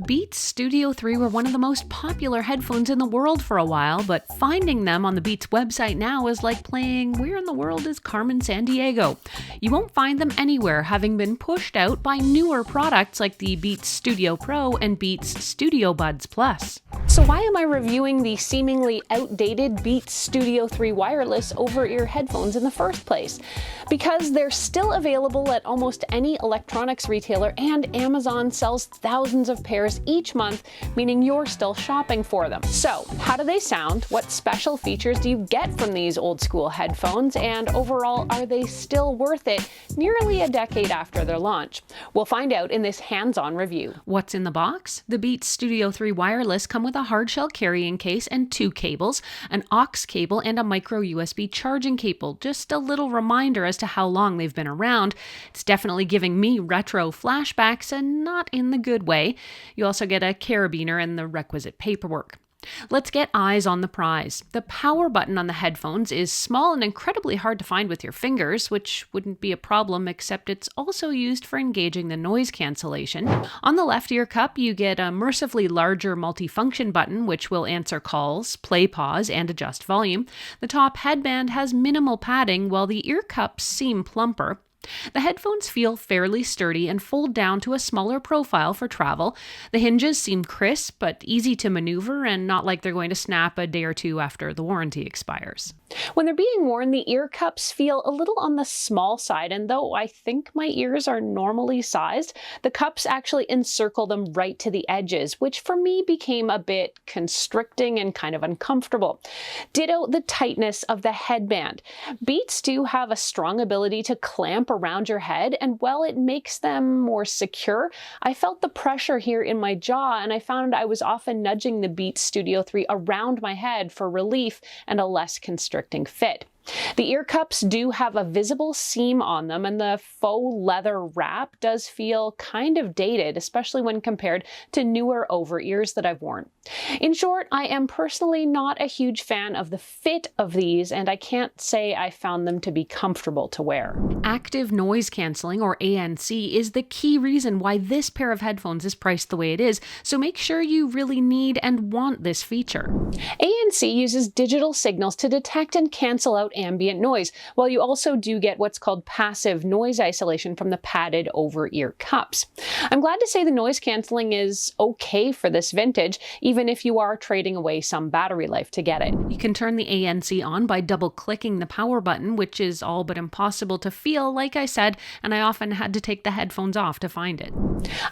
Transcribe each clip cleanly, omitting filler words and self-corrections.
Beats Studio 3 were one of the most popular headphones in the world for a while, but finding them on the Beats website now is like playing Where in the World is Carmen Sandiego? You won't find them anywhere, having been pushed out by newer products like the Beats Studio Pro and Beats Studio Buds Plus. So why am I reviewing the seemingly outdated Beats Studio 3 wireless over-ear headphones in the first place? Because they're still available at almost any electronics retailer, and Amazon sells thousands of pairs each month, meaning you're still shopping for them. So, how do they sound? What special features do you get from these old school headphones? And overall, are they still worth it nearly a decade after their launch? We'll find out in this hands-on review. What's in the box? The Beats Studio 3 wireless come with a hardshell carrying case and two cables, an aux cable and a micro USB charging cable. Just a little reminder as to how long they've been around. It's definitely giving me retro flashbacks, and not in the good way. You also get a carabiner and the requisite paperwork. Let's get eyes on the prize. The power button on the headphones is small and incredibly hard to find with your fingers, which wouldn't be a problem except it's also used for engaging the noise cancellation. On the left ear cup, you get a mercifully larger multifunction button which will answer calls, play pause, and adjust volume. The top headband has minimal padding while the ear cups seem plumper. The headphones feel fairly sturdy and fold down to a smaller profile for travel. The hinges seem crisp but easy to maneuver and not like they're going to snap a day or two after the warranty expires. When they're being worn, the ear cups feel a little on the small side, and though I think my ears are normally sized, the cups actually encircle them right to the edges, which for me became a bit constricting and kind of uncomfortable. Ditto the tightness of the headband. Beats do have a strong ability to clamp around your head, and while it makes them more secure, I felt the pressure here in my jaw, and I found I was often nudging the Beats Studio 3 around my head for relief and a less constricting fit. The ear cups do have a visible seam on them, and the faux leather wrap does feel kind of dated, especially when compared to newer over-ears that I've worn. In short, I am personally not a huge fan of the fit of these, and I can't say I found them to be comfortable to wear. Active noise cancelling, or ANC, is the key reason why this pair of headphones is priced the way it is, so make sure you really need and want this feature. ANC uses digital signals to detect and cancel out ambient noise, while you also do get what's called passive noise isolation from the padded over-ear cups. I'm glad to say the noise cancelling is okay for this vintage, even if you are trading away some battery life to get it. You can turn the ANC on by double-clicking the power button, which is all but impossible to feel, like I said, and I often had to take the headphones off to find it.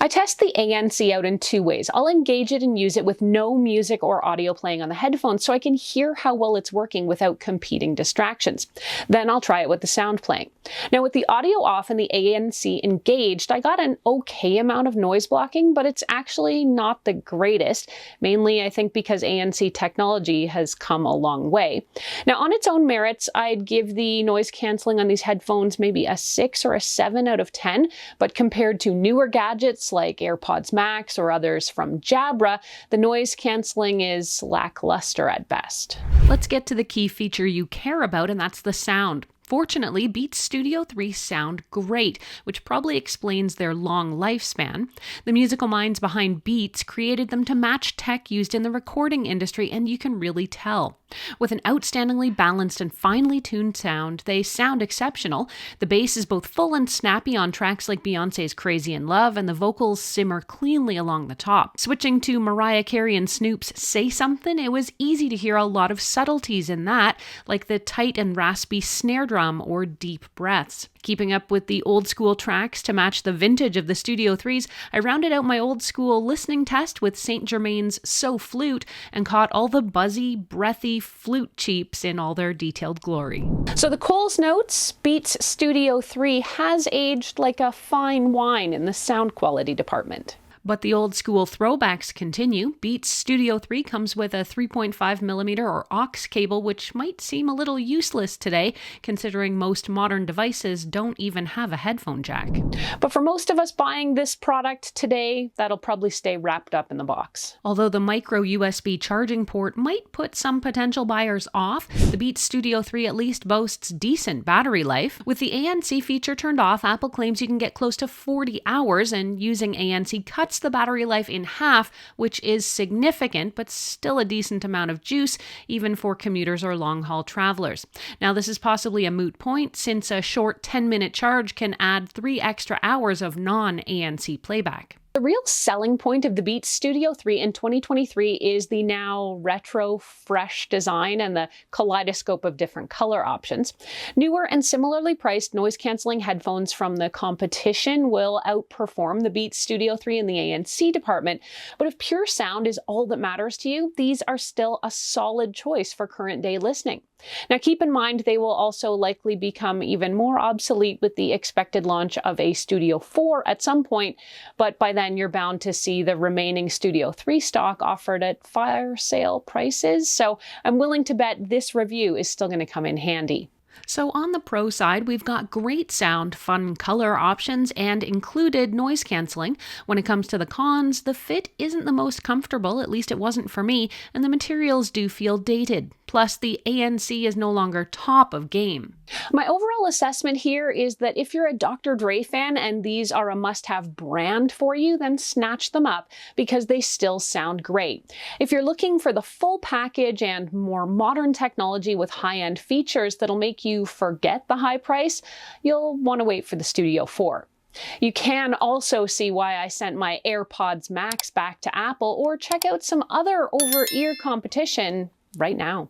I test the ANC out in two ways. I'll engage it and use it with no music or audio playing on the headphones so I can hear how well it's working without competing distractions. Then I'll try it with the sound playing. Now, with the audio off and the ANC engaged, I got an okay amount of noise blocking, but it's actually not the greatest, mainly I think because ANC technology has come a long way. Now, on its own merits, I'd give the noise cancelling on these headphones maybe a 6 or a 7 out of 10, but compared to newer gadgets like AirPods Max or others from Jabra, the noise cancelling is lackluster at best. Let's get to the key feature you care about, and that's the sound. Fortunately, Beats Studio 3 sound great, which probably explains their long lifespan. The musical minds behind Beats created them to match tech used in the recording industry, and you can really tell. With an outstandingly balanced and finely tuned sound, they sound exceptional. The bass is both full and snappy on tracks like Beyoncé's Crazy in Love, and the vocals simmer cleanly along the top. Switching to Mariah Carey and Snoop's Say Something, it was easy to hear a lot of subtleties in that, like the tight and raspy snare drum or deep breaths. Keeping up with the old school tracks to match the vintage of the Studio 3s, I rounded out my old school listening test with Saint Germain's So Flute and caught all the buzzy, breathy flute cheeps in all their detailed glory. So the Coles notes, Beats Studio 3 has aged like a fine wine in the sound quality department. But the old school throwbacks continue. Beats Studio 3 comes with a 3.5mm or aux cable, which might seem a little useless today, considering most modern devices don't even have a headphone jack. But for most of us buying this product today, that'll probably stay wrapped up in the box. Although the micro USB charging port might put some potential buyers off, the Beats Studio 3 at least boasts decent battery life. With the ANC feature turned off, Apple claims you can get close to 40 hours, and using ANC cuts cuts the battery life in half, which is significant, but still a decent amount of juice, even for commuters or long-haul travelers. Now, this is possibly a moot point, since a short 10-minute charge can add 3 extra hours of non-ANC playback. The real selling point of the Beats Studio 3 in 2023 is the now retro, fresh design and the kaleidoscope of different color options. Newer and similarly priced noise-canceling headphones from the competition will outperform the Beats Studio 3 in the ANC department, but if pure sound is all that matters to you, these are still a solid choice for current-day listening. Now, keep in mind they will also likely become even more obsolete with the expected launch of a Studio 4 at some point, but by then you're bound to see the remaining Studio 3 stock offered at fire sale prices, so I'm willing to bet this review is still going to come in handy. So on the pro side, we've got great sound, fun color options, and included noise canceling. When it comes to the cons, the fit isn't the most comfortable, at least it wasn't for me, and the materials do feel dated. Plus, the ANC is no longer top of game. My overall assessment here is that if you're a Dr. Dre fan and these are a must-have brand for you, then snatch them up because they still sound great. If you're looking for the full package and more modern technology with high-end features that'll make you forget the high price, you'll want to wait for the Studio 4. You can also see why I sent my AirPods Max back to Apple, or check out some other over-ear competition right now.